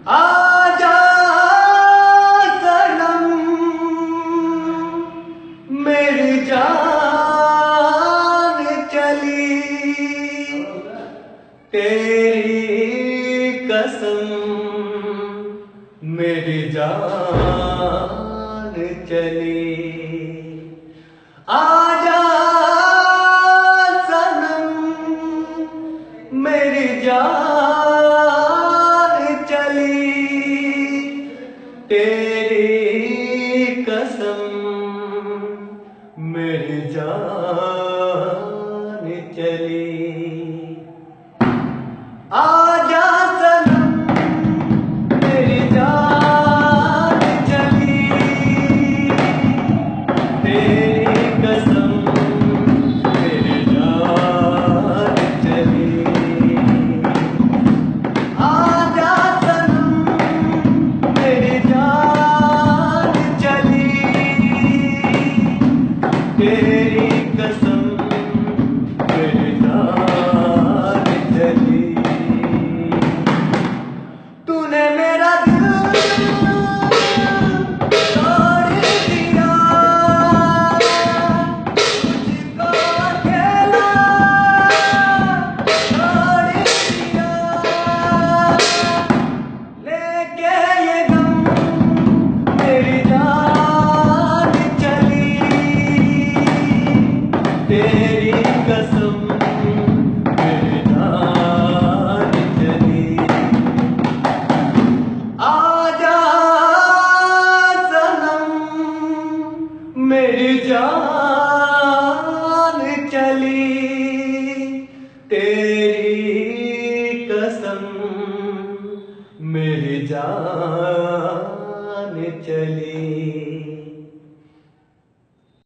आजा सनम मेरी जान चली तेरी कसम मेरी जान चली। आजा सनम मेरी जान चली तेरी कसम मेरी जान चली। आजा सनम मेरी जान चली तेरी कसम मेरी जान चली। आजा सनम मेरी जान चली तेरी कसम मेरी जान चली। तूने मेरा दिल तोड़ दिया मुझको अकेला छोड़ दिया लेके ये गम मेरी जान चली तेरी कसम मेरी जान चली। आजा सनम मेरी जान चली तेरी कसम मेरी जान चली।